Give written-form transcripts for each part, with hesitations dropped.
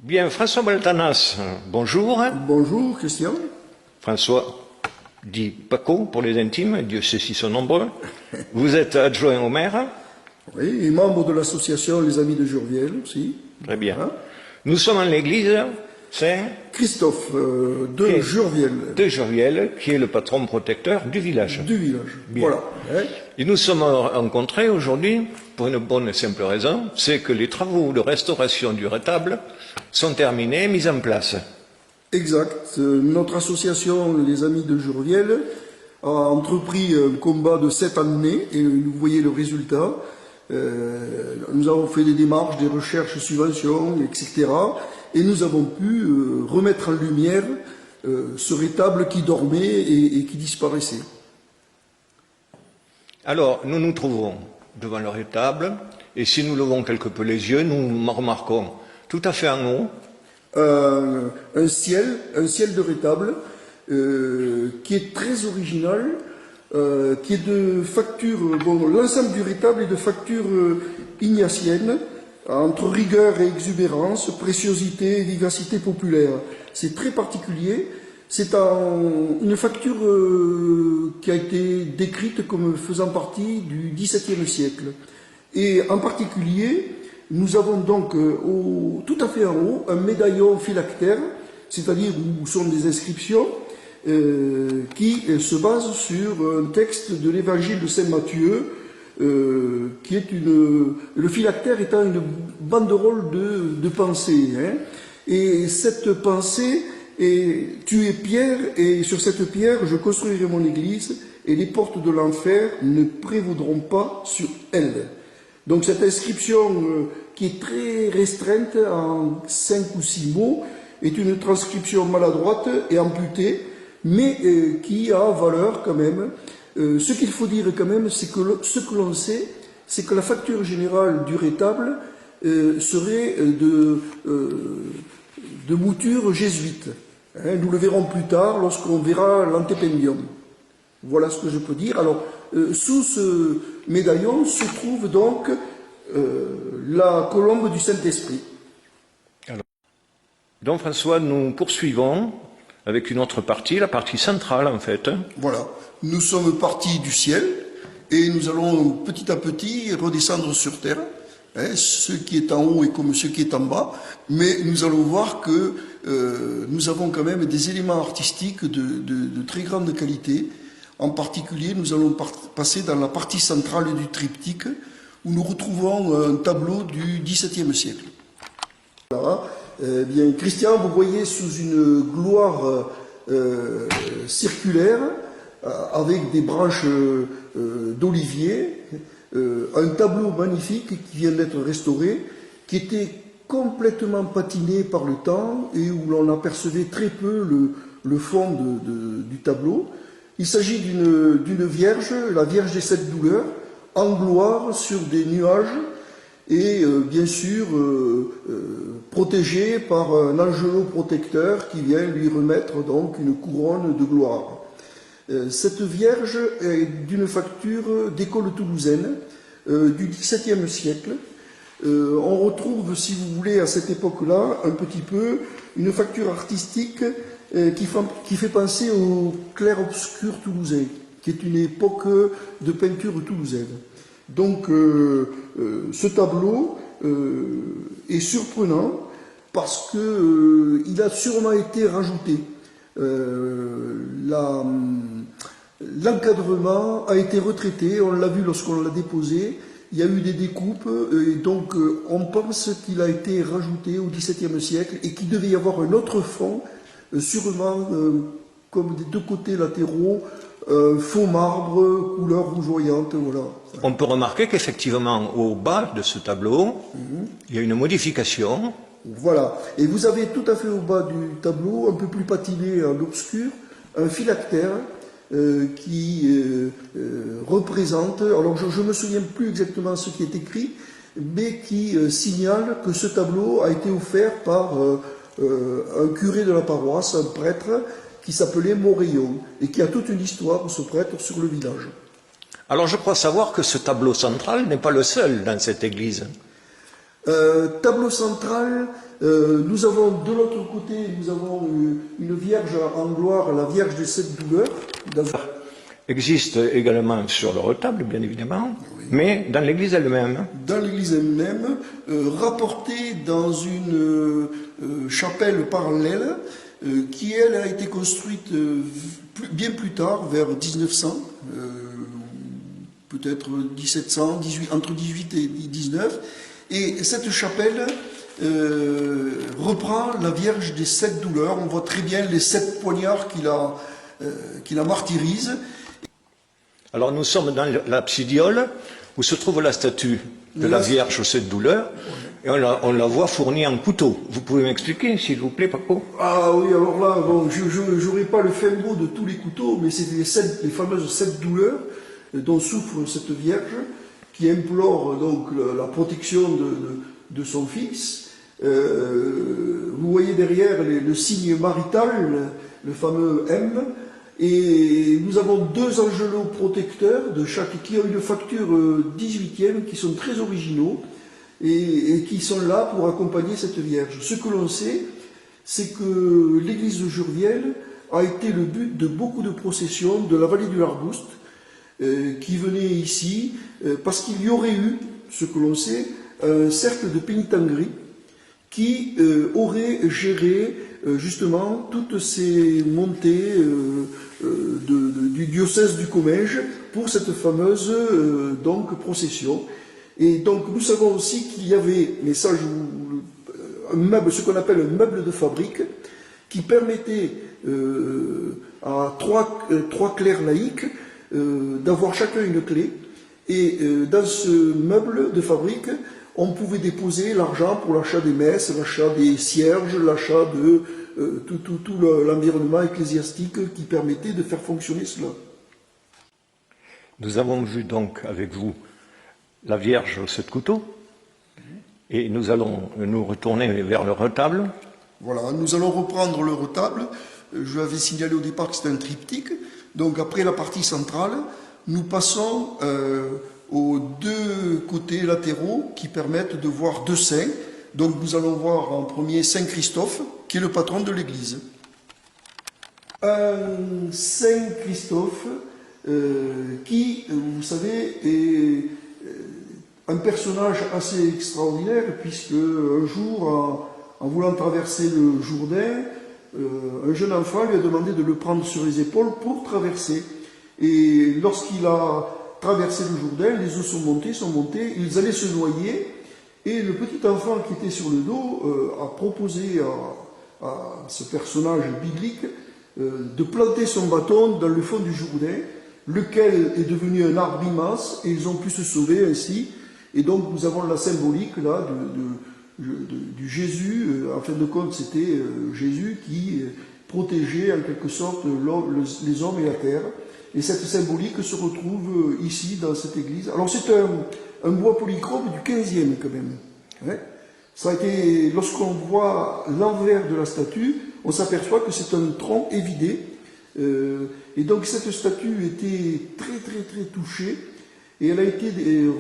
Bien, François Baltanas, bonjour. Bonjour, Christian. François dit Paco pour les intimes, Dieu sait s'ils sont nombreux. Vous êtes adjoint au maire. Oui, et membre de l'association Les Amis de Jurviel aussi. Très bien. Hein? Nous sommes en l'église Saint Christophe de Jurviel. De Jurviel, qui est le patron protecteur du village. Du village, bien. Voilà. Hein? Et nous sommes rencontrés aujourd'hui pour une bonne et simple raison, c'est que les travaux de restauration du retable sont terminés et mis en place. Exact. Notre association Les Amis de Jurviel a entrepris un combat de 7 années et vous voyez le résultat. Nous avons fait des démarches, des recherches, subventions, etc. Et nous avons pu remettre en lumière ce retable qui dormait et qui disparaissait. Alors, nous nous trouvons devant le retable, et si nous levons quelque peu les yeux, nous remarquons tout à fait en haut un ciel de retable qui est très original, qui est de facture, bon, l'ensemble du retable est de facture ignatienne, entre rigueur et exubérance, préciosité et vivacité populaire. C'est très particulier. C'est une facture qui a été décrite comme faisant partie du XVIIe siècle. Et en particulier, nous avons donc tout à fait en haut un médaillon phylactère, c'est-à-dire où sont des inscriptions qui se basent sur un texte de l'évangile de Saint Matthieu, qui est le phylactère étant une banderole de pensée. Hein. Et cette pensée est tu es pierre, et sur cette pierre je construirai mon église, et les portes de l'enfer ne prévaudront pas sur elle. Donc cette inscription qui est très restreinte en 5 ou 6 mots est une transcription maladroite et amputée, mais qui a valeur quand même. Ce qu'il faut dire quand même, c'est que ce que l'on sait, c'est que la facture générale du retable serait de mouture jésuite. Hein, nous le verrons plus tard lorsqu'on verra l'antependium. Voilà ce que je peux dire. Alors, sous ce médaillon se trouve donc la colombe du Saint-Esprit. Donc François, nous poursuivons avec une autre partie, la partie centrale en fait. Voilà, nous sommes partis du ciel et nous allons petit à petit redescendre sur terre. Hein, ce qui est en haut est comme ce qui est en bas, mais nous allons voir que nous avons quand même des éléments artistiques de très grande qualité. En particulier, nous allons passer dans la partie centrale du triptyque où nous retrouvons un tableau du XVIIe siècle. Voilà. Bien, Christian, vous voyez sous une gloire circulaire avec des branches d'olivier un tableau magnifique qui vient d'être restauré, qui était complètement patiné par le temps et où l'on apercevait très peu le fond du tableau. Il s'agit d'une vierge, la Vierge des 7 douleurs, en gloire sur des nuages et bien sûr protégée par un angelot protecteur qui vient lui remettre donc une couronne de gloire. Cette Vierge est d'une facture d'école toulousaine du XVIIe siècle. On retrouve, si vous voulez, à cette époque-là, un petit peu une facture artistique qui fait penser au clair-obscur toulousain, qui est une époque de peinture toulousaine. Donc, ce tableau est surprenant parce qu'il a sûrement été rajouté. L'encadrement a été retraité, on l'a vu lorsqu'on l'a déposé, il y a eu des découpes, et donc on pense qu'il a été rajouté au XVIIe siècle et qu'il devait y avoir un autre fond, sûrement comme des 2 côtés latéraux, faux marbre, couleur rougeoyante, voilà. On peut remarquer qu'effectivement, au bas de ce tableau, il y a une modification. Voilà. Et vous avez tout à fait au bas du tableau, un peu plus patiné à l'obscur, un phylactère qui représente, alors je ne me souviens plus exactement ce qui est écrit, mais qui signale que ce tableau a été offert par un curé de la paroisse, un prêtre, qui s'appelait Moréon, et qui a toute une histoire, ce prêtre, sur le village. Alors je crois savoir que ce tableau central n'est pas le seul dans cette église. Tableau central, nous avons de l'autre côté, nous avons une Vierge en gloire, la Vierge des 7 douleurs. Existe également sur le retable, bien évidemment, oui. Mais dans l'église elle-même. Dans l'église elle-même, rapportée dans une chapelle parallèle, qui elle a été construite bien plus tard, vers 1900, peut-être 1700, entre 18 et 19. Et cette chapelle reprend la Vierge des 7 douleurs. On voit très bien les 7 poignards qui la martyrisent. Alors nous sommes dans l'absidiole où se trouve la statue de la Vierge aux 7 douleurs et on la voit fournie en couteau. Vous pouvez m'expliquer, s'il vous plaît, Paco? Ah oui, alors là, bon, je n'aurai pas le fin mot de tous les couteaux, mais c'est les fameuses 7 douleurs dont souffre cette Vierge qui implore donc la protection de son fils. Vous voyez derrière le signe marital, le fameux M. Et nous avons 2 angelots protecteurs de chaque, qui ont une facture 18e, qui sont très originaux et qui sont là pour accompagner cette Vierge. Ce que l'on sait, c'est que l'église de Jurviel a été le but de beaucoup de processions de la vallée du Largouste qui venaient ici parce qu'il y aurait eu, ce que l'on sait, un cercle de pénitenterie qui aurait géré justement toutes ces montées du diocèse du Comminges pour cette fameuse donc procession. Et donc nous savons aussi qu'il y avait, mais ça un meuble, ce qu'on appelle un meuble de fabrique, qui permettait à trois clercs laïcs d'avoir chacun une clé. Et dans ce meuble de fabrique, on pouvait déposer l'argent pour l'achat des messes, l'achat des cierges, l'achat de tout l'environnement ecclésiastique qui permettait de faire fonctionner cela. Nous avons vu donc avec vous la Vierge aux 7 couteaux et nous allons nous retourner vers le retable. Voilà, nous allons reprendre le retable. Je l'avais signalé au départ que c'était un triptyque. Donc après la partie centrale, nous passons aux 2 côtés latéraux qui permettent de voir 2 saints. Donc nous allons voir en premier Saint Christophe, qui est le patron de l'Église. Un Saint Christophe qui, vous savez, est un personnage assez extraordinaire, puisque un jour, en voulant traverser le Jourdain, un jeune enfant lui a demandé de le prendre sur les épaules pour traverser. Et lorsqu'il a traversé le Jourdain, les eaux sont montées, ils allaient se noyer, et le petit enfant qui était sur le dos a proposé à ce personnage biblique de planter son bâton dans le fond du Jourdain, lequel est devenu un arbre immense, et ils ont pu se sauver ainsi. Et donc nous avons la symbolique là du Jésus, en fin de compte c'était Jésus qui protégeait en quelque sorte les hommes et la terre. Et cette symbolique se retrouve ici dans cette église. Alors c'est un bois polychrome du 15e quand même. Hein. Ça a été, lorsqu'on voit l'envers de la statue, on s'aperçoit que c'est un tronc évidé. Et donc cette statue était très touchée. Et elle a été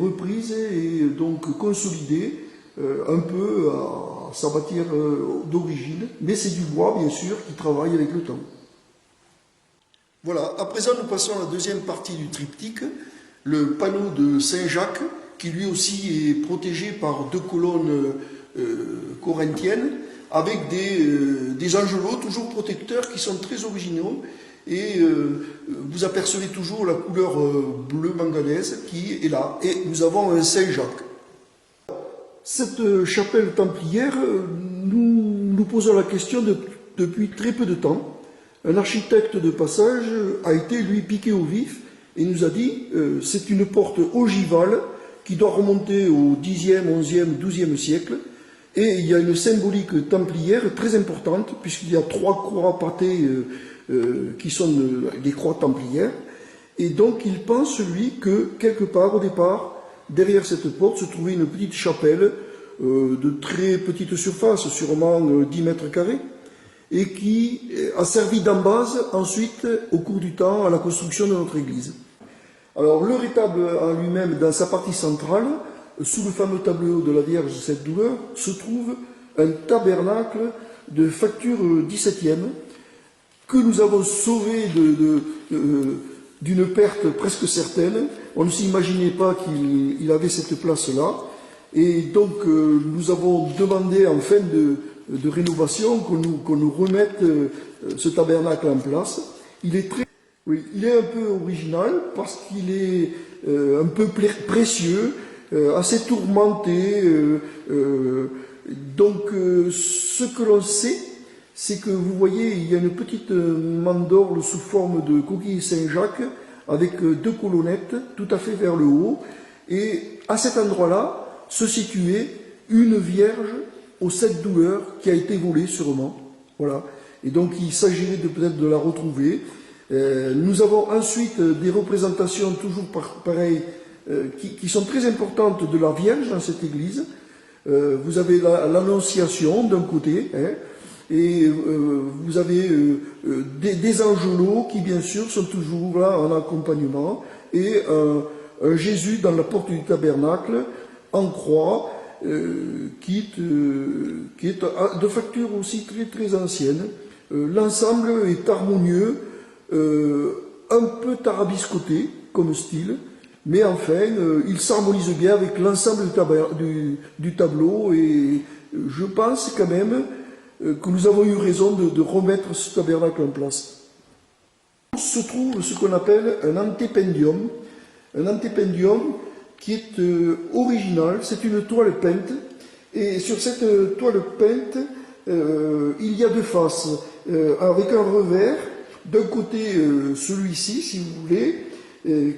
reprise et donc consolidée un peu à sa matière d'origine. Mais c'est du bois, bien sûr, qui travaille avec le temps. Voilà, à présent nous passons à la deuxième partie du triptyque, le panneau de Saint-Jacques, qui lui aussi est protégé par 2 colonnes corinthiennes, avec des angelots toujours protecteurs qui sont très originaux. Et vous apercevez toujours la couleur bleu manganèse qui est là. Et nous avons un Saint-Jacques. Cette chapelle templière, nous nous posons la question depuis très peu de temps. Un architecte de passage a été, lui, piqué au vif et nous a dit c'est une porte ogivale qui doit remonter au 10e, 11e, 12e siècle. Et il y a une symbolique templière très importante, puisqu'il y a 3 croix pâtées qui sont des croix templières. Et donc il pense, lui, que quelque part, au départ, derrière cette porte se trouvait une petite chapelle de très petite surface, sûrement 10 mètres carrés, et qui a servi d'embase ensuite, au cours du temps, à la construction de notre église. Alors le rétable en lui-même, dans sa partie centrale, sous le fameux tableau de la Vierge cette douleur, se trouve un tabernacle de facture 17e que nous avons sauvé d'une perte presque certaine. On ne s'imaginait pas qu'il avait cette place-là. Et donc, nous avons demandé en fin de rénovation qu'on nous remette ce tabernacle en place. Il est un peu original parce qu'il est un peu précieux, assez tourmenté. Donc, ce que l'on sait, c'est que vous voyez, il y a une petite mandorle sous forme de coquille Saint-Jacques avec 2 colonnettes tout à fait vers le haut. Et à cet endroit-là se situait une Vierge aux 7 douleurs qui a été volée sûrement. Voilà. Et donc il s'agirait peut-être de la retrouver. Nous avons ensuite des représentations toujours pareilles qui sont très importantes de la Vierge dans cette église. Vous avez l'Annonciation d'un côté, hein, et vous avez des angelots qui bien sûr sont toujours là en accompagnement, et un Jésus dans la porte du tabernacle en croix, qui est de facture aussi très très ancienne. L'ensemble est harmonieux, un peu tarabiscoté comme style, mais enfin il s'harmonise bien avec l'ensemble du tableau, et je pense quand même que nous avons eu raison de remettre ce tabernacle en place. Se trouve ce qu'on appelle un antependium. Un antependium qui est original, c'est une toile peinte, et sur cette toile peinte, il y a 2 faces, avec un revers, d'un côté celui-ci, si vous voulez,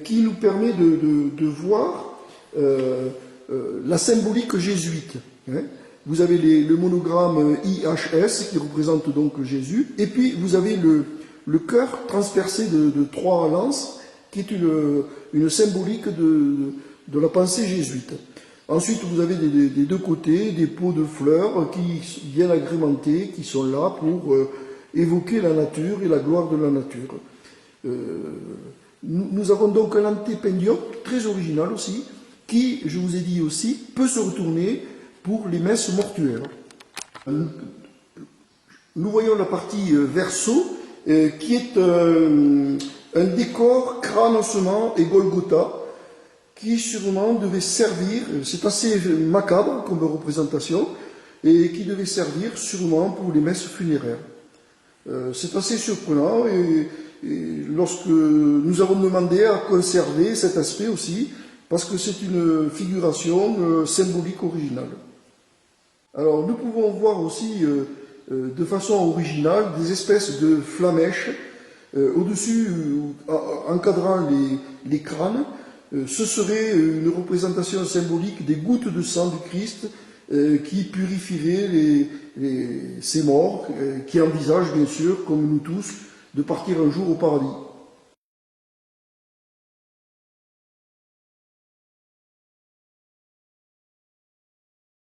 qui nous permet de voir la symbolique jésuite. Hein. Vous avez le monogramme IHS qui représente donc Jésus, et puis vous avez le cœur transpercé de 3 lances, qui est une symbolique de la pensée jésuite. Ensuite, vous avez des 2 côtés des pots de fleurs qui viennent agrémenter, qui sont là pour évoquer la nature et la gloire de la nature. Nous avons donc un antependium très original aussi, qui, je vous ai dit aussi, peut se retourner pour les messes mortuaires. Nous voyons la partie verso, qui est un décor crâne, ossement et Golgotha, qui sûrement devait servir, c'est assez macabre comme représentation, et qui devait servir sûrement pour les messes funéraires. C'est assez surprenant, et lorsque nous avons demandé à conserver cet aspect aussi, parce que c'est une figuration symbolique originale. Alors nous pouvons voir aussi de façon originale des espèces de flamèches au-dessus, encadrant les crânes. Ce serait une représentation symbolique des gouttes de sang du Christ qui purifieraient ces morts, qui envisagent bien sûr, comme nous tous, de partir un jour au paradis.